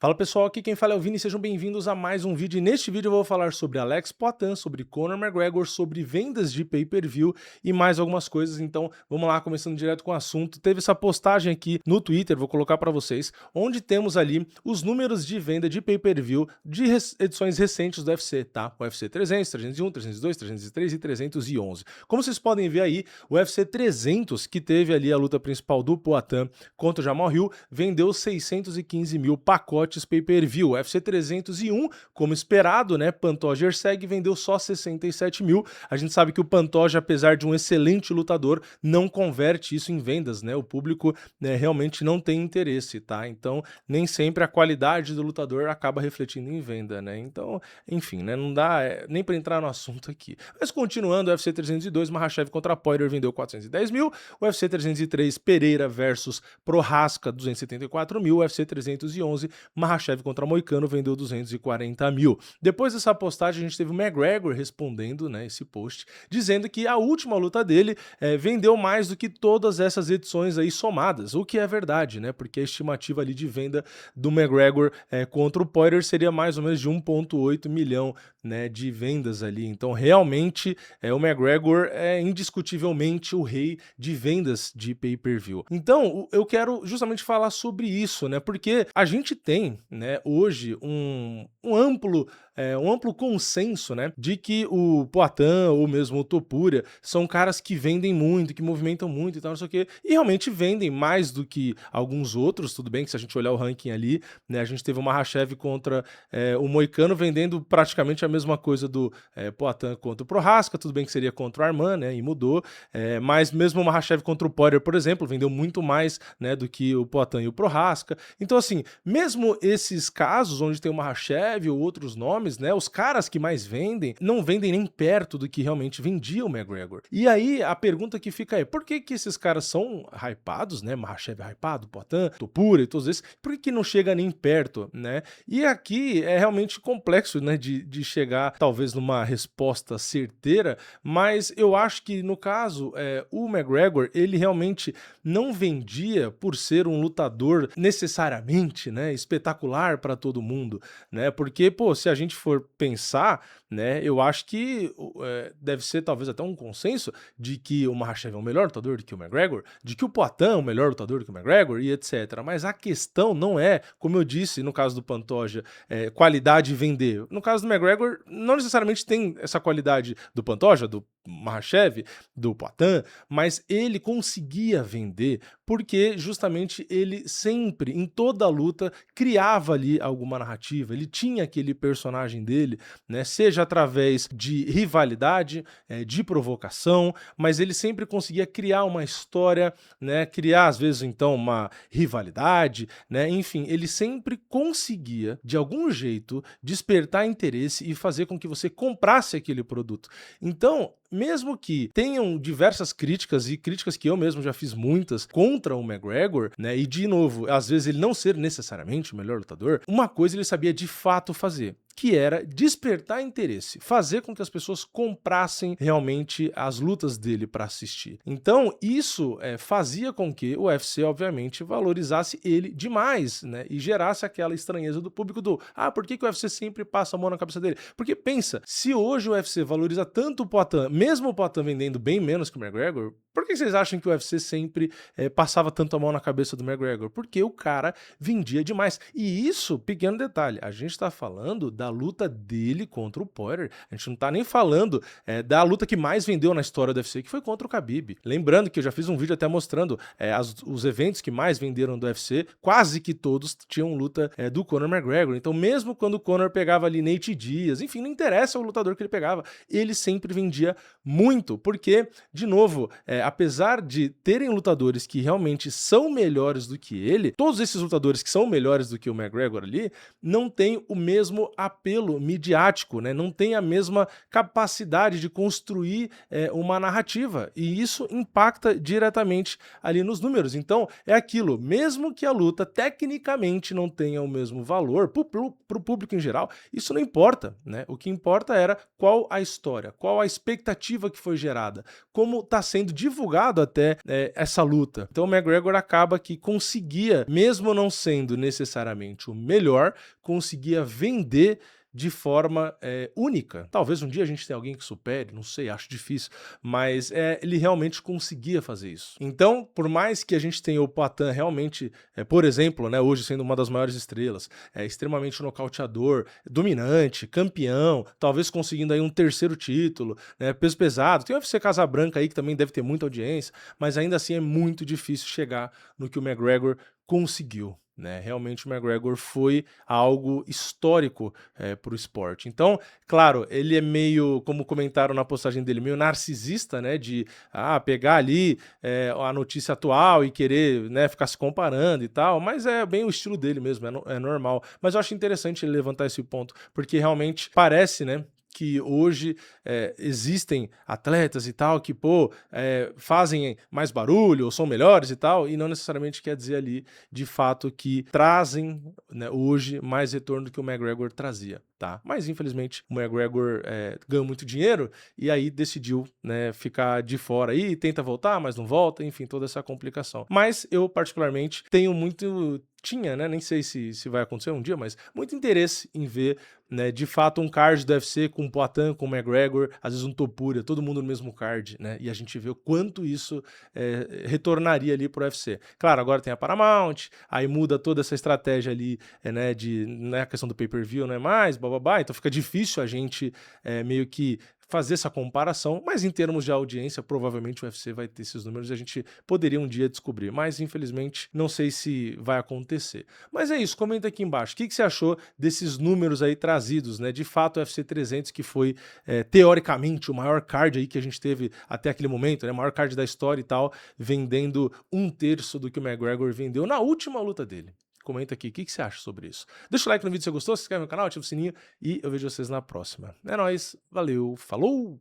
Fala pessoal, aqui quem fala é o Vini, sejam bem-vindos a mais um vídeo. E neste vídeo eu vou falar sobre Alex Poatan, sobre Conor McGregor, sobre vendas de pay-per-view e mais algumas coisas. Então vamos lá, começando direto com o assunto. Teve essa postagem aqui no Twitter, vou colocar para vocês, onde temos ali os números de venda de pay-per-view de edições recentes do UFC, tá? O UFC 300, 301, 302, 303 e 311. Como vocês podem ver aí, o UFC 300, que teve ali a luta principal do Poatan contra o Jamal Hill, vendeu 615 mil pacotes pay-per-view. UFC 301, como esperado, né, Pantoja Erceg vendeu só 67 mil. A gente sabe que o Pantoja, apesar de um excelente lutador, não converte isso em vendas, né? O público, né, realmente não tem interesse, tá? Então, nem sempre a qualidade do lutador acaba refletindo em venda, né? Então, enfim, né, não dá nem para entrar no assunto aqui. Mas continuando, o UFC 302, Makhachev contra Poirier vendeu 410 mil. O UFC 303, Pereira versus Prochazka, 274 mil. O UFC 311, Makhachev contra Moicano vendeu 240 mil. Depois dessa postagem, a gente teve o McGregor respondendo, né, esse post, dizendo que a última luta dele vendeu mais do que todas essas edições aí somadas, o que é verdade, né, porque a estimativa ali de venda do McGregor contra o Poirier seria mais ou menos de 1,8 milhão, né, de vendas ali. Então, realmente, o McGregor é indiscutivelmente o rei de vendas de pay-per-view. Então, eu quero justamente falar sobre isso, né, porque a gente tem, né, hoje um amplo consenso, né, de que o Poatan ou mesmo o Topuria são caras que vendem muito, que movimentam muito e tal, não sei o quê, e realmente vendem mais do que alguns outros. Tudo bem que se a gente olhar o ranking ali, né, a gente teve o Makhachev contra o Moicano vendendo praticamente a mesma coisa do Poatan contra o Prochazka. Tudo bem que seria contra o Arman, né, e mudou, mas mesmo o Makhachev contra o Poirier, por exemplo, vendeu muito mais, né, do que o Poatan e o Prochazka. Então, assim, mesmo esses casos onde tem o Makhachev ou outros nomes, né, os caras que mais vendem não vendem nem perto do que realmente vendia o McGregor. E aí a pergunta que fica é: por que que esses caras são hypados, né? Makhachev é hypado, Poatan, Topuria e todos esses, por que não chega nem perto, né? E aqui é realmente complexo, né, de chegar talvez numa resposta certeira, mas eu acho que no caso o McGregor, ele realmente não vendia por ser um lutador necessariamente, né, espetacular para todo mundo, né? Porque, pô, se a gente for pensar, né, eu acho que deve ser talvez até um consenso de que o Makhachev é um melhor lutador do que o McGregor, de que o Poatan é um melhor lutador do que o McGregor e etc. Mas a questão não é, como eu disse no caso do Pantoja, qualidade e vender. No caso do McGregor, não necessariamente tem essa qualidade do Pantoja, do Makhachev, do Poatan, mas ele conseguia vender porque justamente ele sempre, em toda a luta, criava ali alguma narrativa. Ele tinha aquele personagem dele, né, seja através de rivalidade, de provocação, mas ele sempre conseguia criar uma história, né, criar às vezes então uma rivalidade, né, enfim, ele sempre conseguia de algum jeito despertar interesse e fazer com que você comprasse aquele produto. Então, mesmo que tenham diversas críticas, e críticas que eu mesmo já fiz muitas contra o McGregor, né, e de novo, às vezes ele não ser necessariamente o melhor lutador, uma coisa ele sabia de fato fazer, que era despertar interesse, fazer com que as pessoas comprassem realmente as lutas dele para assistir. Então, isso fazia com que o UFC, obviamente, valorizasse ele demais, né, e gerasse aquela estranheza do público do, por que que o UFC sempre passa a mão na cabeça dele? Porque pensa, se hoje o UFC valoriza tanto o Poatan, mesmo o Poatan vendendo bem menos que o McGregor, por que vocês acham que o UFC sempre passava tanto a mão na cabeça do McGregor? Porque o cara vendia demais. E isso, pequeno detalhe, a gente tá falando da luta dele contra o Poirier. A gente não tá nem falando da luta que mais vendeu na história do UFC, que foi contra o Khabib. Lembrando que eu já fiz um vídeo até mostrando os eventos que mais venderam do UFC, quase que todos tinham luta do Conor McGregor. Então, mesmo quando o Conor pegava ali Nate Diaz, enfim, não interessa o lutador que ele pegava, ele sempre vendia muito, porque, de novo, apesar de terem lutadores que realmente são melhores do que ele, todos esses lutadores que são melhores do que o McGregor ali, não têm o mesmo apelo apelo midiático, né? Não tem a mesma capacidade de construir uma narrativa, e isso impacta diretamente ali nos números. Então, é aquilo, mesmo que a luta tecnicamente não tenha o mesmo valor para o público em geral, isso não importa, né? O que importa era qual a história, qual a expectativa que foi gerada, como está sendo divulgado até essa luta. Então o McGregor acaba que conseguia, mesmo não sendo necessariamente o melhor, conseguia vender de forma única. Talvez um dia a gente tenha alguém que supere, não sei, acho difícil, mas ele realmente conseguia fazer isso. Então, por mais que a gente tenha o Poatan realmente, por exemplo, né, hoje sendo uma das maiores estrelas, extremamente nocauteador, dominante, campeão, talvez conseguindo aí um terceiro título, né, peso pesado, tem o UFC Casabranca aí que também deve ter muita audiência, mas ainda assim é muito difícil chegar no que o McGregor conseguiu. Né? Realmente o McGregor foi algo histórico para o esporte. Então, claro, ele é meio, como comentaram na postagem dele, meio narcisista, né? De pegar ali a notícia atual e querer, né, ficar se comparando e tal, mas é bem o estilo dele mesmo, é normal. Mas eu acho interessante ele levantar esse ponto, porque realmente parece, né, que hoje existem atletas e tal que, fazem mais barulho ou são melhores e tal, e não necessariamente quer dizer ali, de fato, que trazem, né, hoje mais retorno do que o McGregor trazia, tá? Mas, infelizmente, o McGregor ganhou muito dinheiro e aí decidiu, né, ficar de fora aí, tenta voltar, mas não volta, enfim, toda essa complicação. Mas eu, particularmente, tenho muito... né? Nem sei se vai acontecer um dia, mas muito interesse em ver, né, de fato um card do UFC com o Poatan, com o McGregor, às vezes um Topuria, todo mundo no mesmo card, né? E a gente vê o quanto isso retornaria ali pro UFC. Claro, agora tem a Paramount, aí muda toda essa estratégia ali, né, a questão do pay-per-view não é mais, bababá, então fica difícil a gente meio que fazer essa comparação, mas em termos de audiência, provavelmente o UFC vai ter esses números e a gente poderia um dia descobrir, mas infelizmente não sei se vai acontecer. Mas é isso, comenta aqui embaixo, o que você achou desses números aí trazidos, né? De fato, o UFC 300, que foi teoricamente o maior card aí que a gente teve até aquele momento, né? O maior card da história e tal, vendendo 1/3 do que o McGregor vendeu na última luta dele. Comenta aqui o que você acha sobre isso. Deixa o like no vídeo se você gostou, se inscreve no canal, ativa o sininho e eu vejo vocês na próxima. É nóis, valeu, falou!